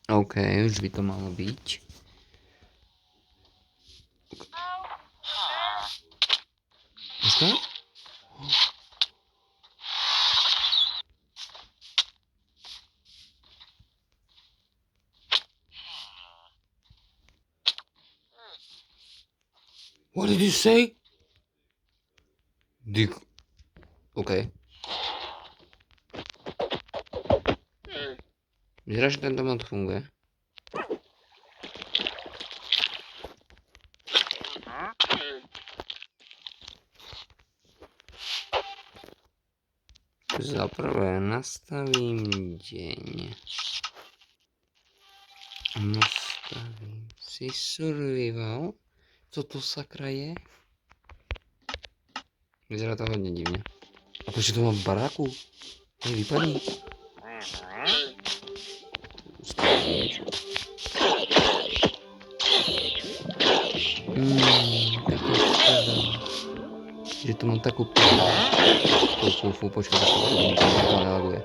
OK, už by to malo byť. Počkaj. What did you say? Dick. OK. Vyzerá, že tento mod funguje. Za prvé nastavím deň. Nastavím si survival. Co to sakra je? Vyzerá to hodne divne. A prečo to mám v baráku? Hej, vypadni. Takú škoda. Že tu mám takú Fú, počkaj, to nelaguje.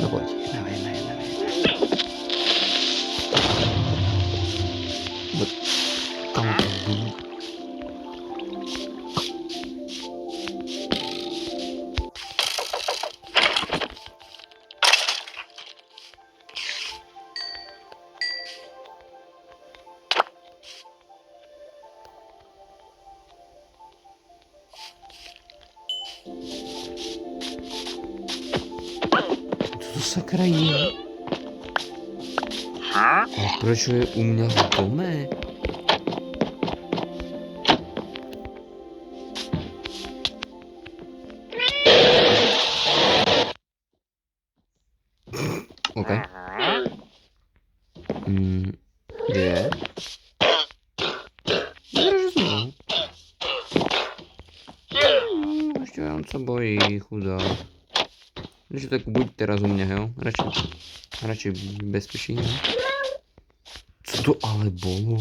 No poď, dávaj. Tam to bum. Co to sakra je? A proč je u mňa v dome? OK. Kde je? Ešte on sa bojí, chudák. Takže tak buď teraz u mňa, jo? Radšej bezpečí, ne? Co to ale bolo?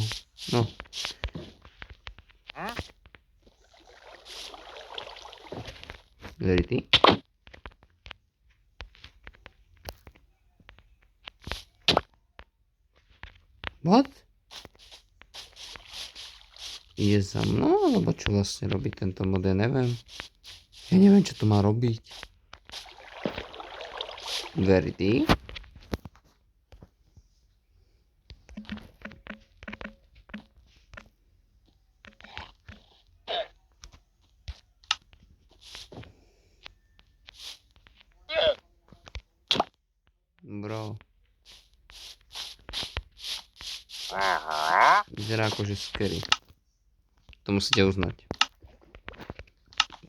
No. Verity? What? Je za mnou? Alebo čo vlastne robí tento mod? Ja neviem. Ja neviem, čo to má robiť. Verity? Bro. Vyzerá akože scary. To musíte uznať.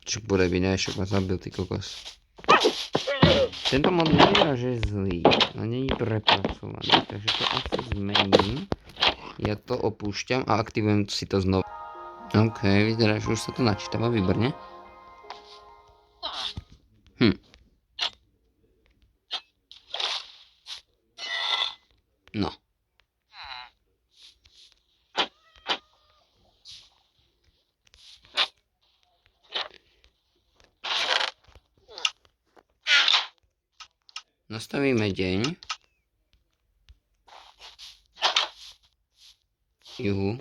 Čo bude by ne, však ma zabil, ty kokos. Tento mod nevyzerá, že je zlý, ale nie je prepracovaný, takže to asi zmením. Ja to opúšťam a aktivujem si to znovu. OK, vyzerá, že už sa to načítava, výborne. No. Nastavíme deň. Juhu.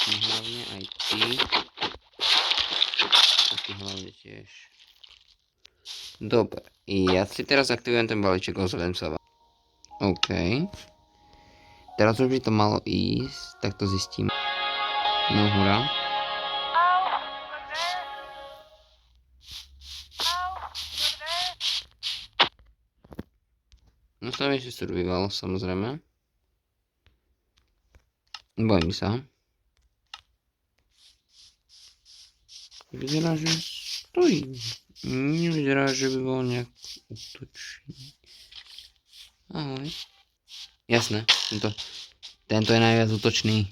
Hlavne aj ty. A ty hlavne tiež. Dobre. Ja si teraz aktivujem ten balíček, ozvem sa vám. OK. Teraz už by to malo ísť, tak to zistím. No hurá. Nastavím si survival, samozrejme. Bojím sa. Vyzerá, že stojí. Nevyzerá, že by bol nejak útočný. Ahoj. Jasné, tento je najviac útočný.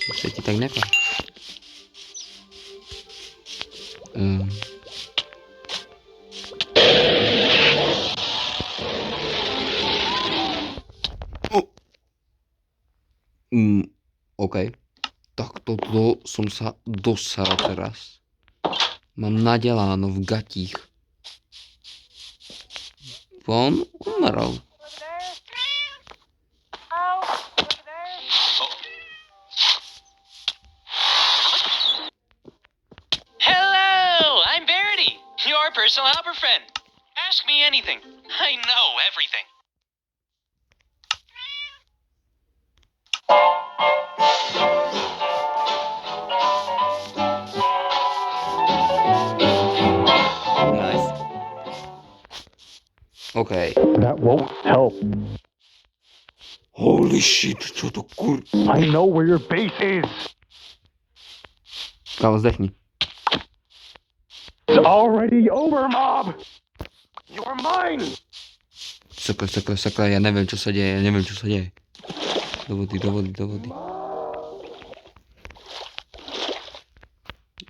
To sa ti tak nepá. OK. Tak toto som sa dosral teraz. Mám nadeláno v gatích. On umrel. Hello, I'm Verity, your personal helper friend. Ask me anything. I know everything. Nice. OK. That won't help. Holy shit, čo to kur... I know where your base is. Kámo, zdechni. It's already over, Mob. You're mine. Sakra, ja neviem, čo sa deje, Do vody.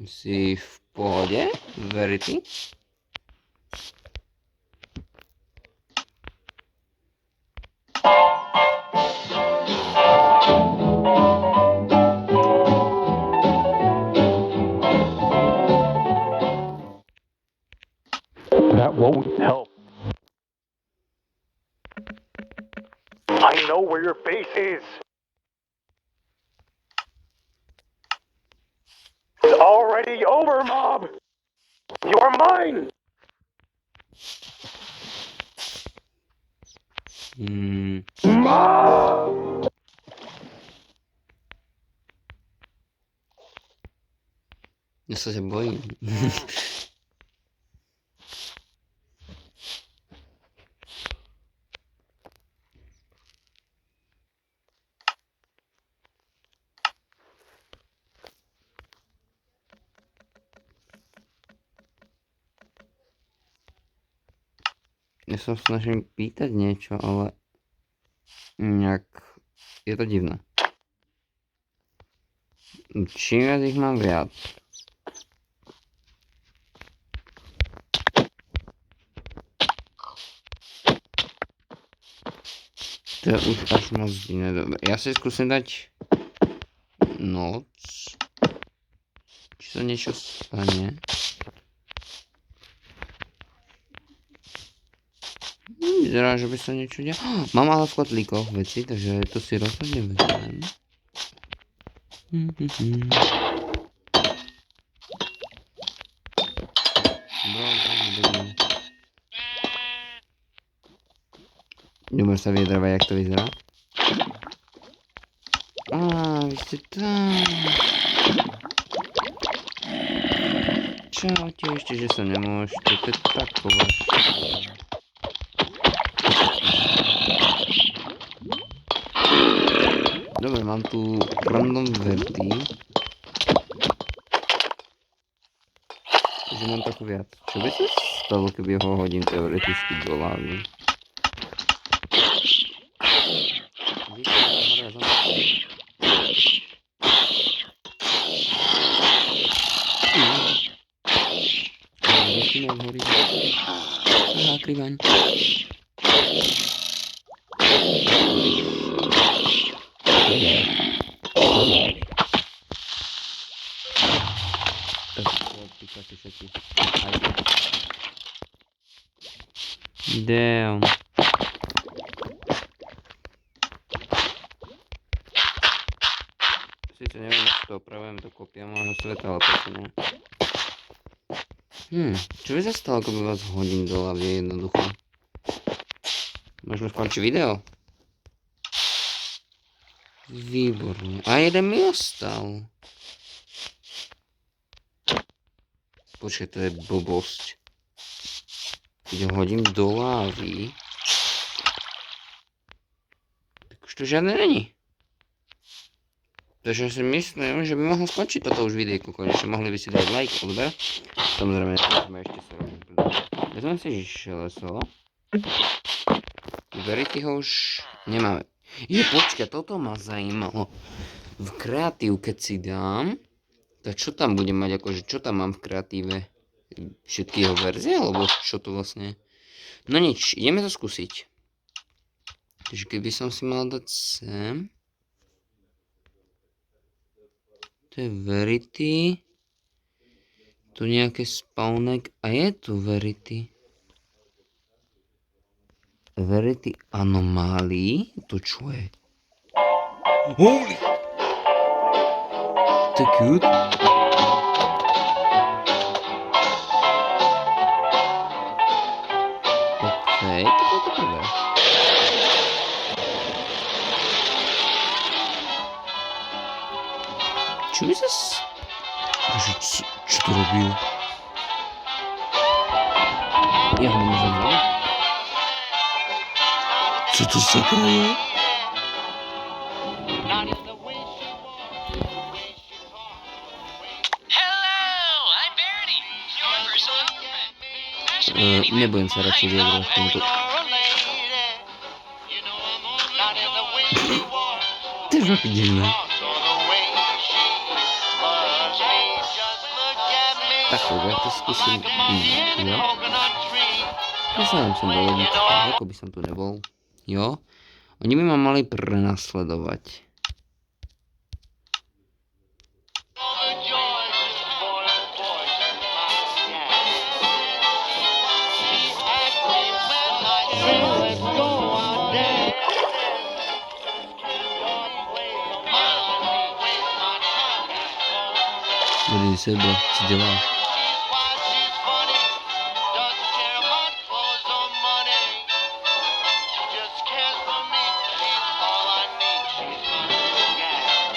Si v pohode, Verity? That won't help. I know where your base is. It's already over, Mob. You're mine. Mob. Ja sa ťa bojím. Ja sa snažím pýtať niečo, ale nejak je to divné. Čím viac ich mám viac. To je už až moc iné. Dobre, ja si skúsim dať noc. Či sa niečo stane. Vyzerá, že by sa niečo dialo. Mám ale v kotlíkoch veci, takže to si rozhodne vezmem. Dobre. Nemôžem sa vyjadrovať, jak to vyzerá. Vy ste tam. Čaute, ešte, že sa nemôžete, to je tak považné. Dobre, mám tu random verty. Takže mám trochu viac. Čo by sa stalo, keby ho hodím teoreticky do lávy? Aha, krivaň. Damn. Sice neviem, ako to opravujem, to kopia môjho sveta, ale proste nie. Čo by sa stalo, ako by vás hodím do hlavy jednoducho? Môžeme skončiť video? Výborne. A jeden mi ostal. Počkaj, to je blbosť. Keď ho hodím do lávy, tak už to žiadne není. Takže si myslím, že by mohol skončiť toto už videjko konečne. Mohli by si dať like, odber. Samozrejme, sme ešte sa robili. Vezmem si železo. Verity ho už nemáme. Počkaj, toto ma zajímalo. V kreatív, keď si dám, tak čo tam budem mať, akože čo tam mám v kreatíve? Všetky jeho verzie, alebo čo to vlastne je? No nič, ideme to skúsiť. Takže keby som si mal dať sem... je Verity. Tu nejaké spawnek a je tu Verity. Verity anomálii? To čo je? Holy! To je cute. Okej, to bolo to prvé. Čo by zas... Bože, čo to robil? Ja ho nemôžem zvoliť. Co to sakra je? Hello, I'm Verity, your personal helper friend. Ask me anything. Nebudem sa radšej vyjadrovať k tomuto. To je fakt divné. Tak ja to skúsim jo. Myslím, som dovodiť, ako by som tu nebol. Jo. Oni by ma mali prenasledovať. Vedí sebe, co děláš?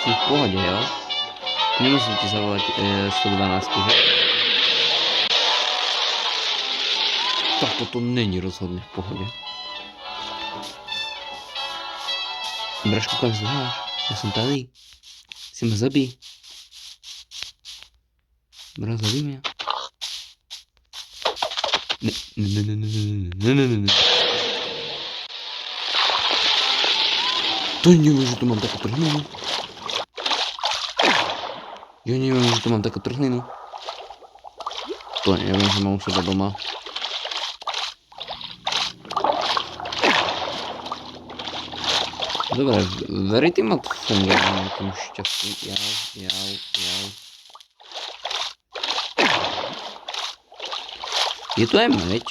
Si v pohode, jo? Nemusím ti zavolať 112, že? Tak toto není rozhodne v pohode. Braško, kam zdáš? Ja som tady. Si ma zabij. Bra, zabij mě. Ne. To nevím, že tu mám takú trhlinu. Ja neviem, že tu mám takú trhlinu. To neviem, že mám u seba doma. Dobre, Verity ma funguje nejakým šťastím. Jau. Je tu aj meď,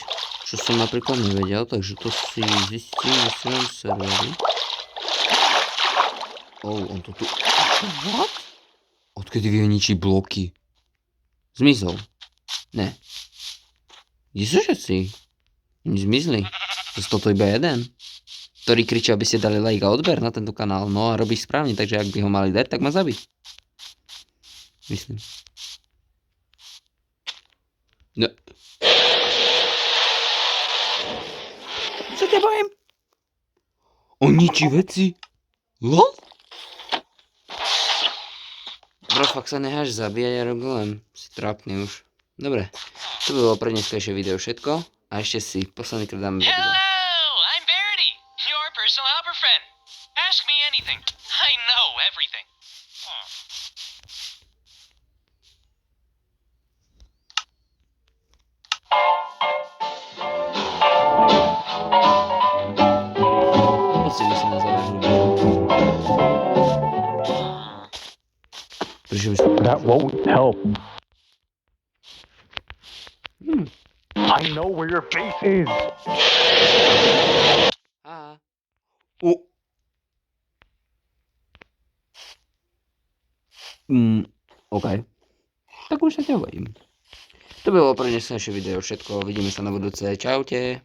čo som napríklad nevedel, takže to si zistím na svojom serveri. On to tu... What? Odkedy vie ničí bloky? Zmizol. Ne. Kde sú všetci? Oni zmizli. Zase toto iba jeden, ktorý kričí, aby ste dali like a odber na tento kanál. No a robíš správne, takže ak by ho mali dať, tak ma zabij. Myslím. No. Čo ťa bojím? On ničí veci? LOL? Bro, fakt sa necháš zabíjať a robil len. Si trápny už. Dobre, to by bolo pre dneskajšie video všetko. A ešte si posledný krát dáme video. Hello, I'm Verity, your personal helper friend. Ask me anything. I know everything. Poďme si na záver ľudia. Prečo by som... That won't help. I know where your face is. OK. Tak už sa ťa bojím. To bolo pre dnešné video všetko. Vidíme sa na budúce. Čaute.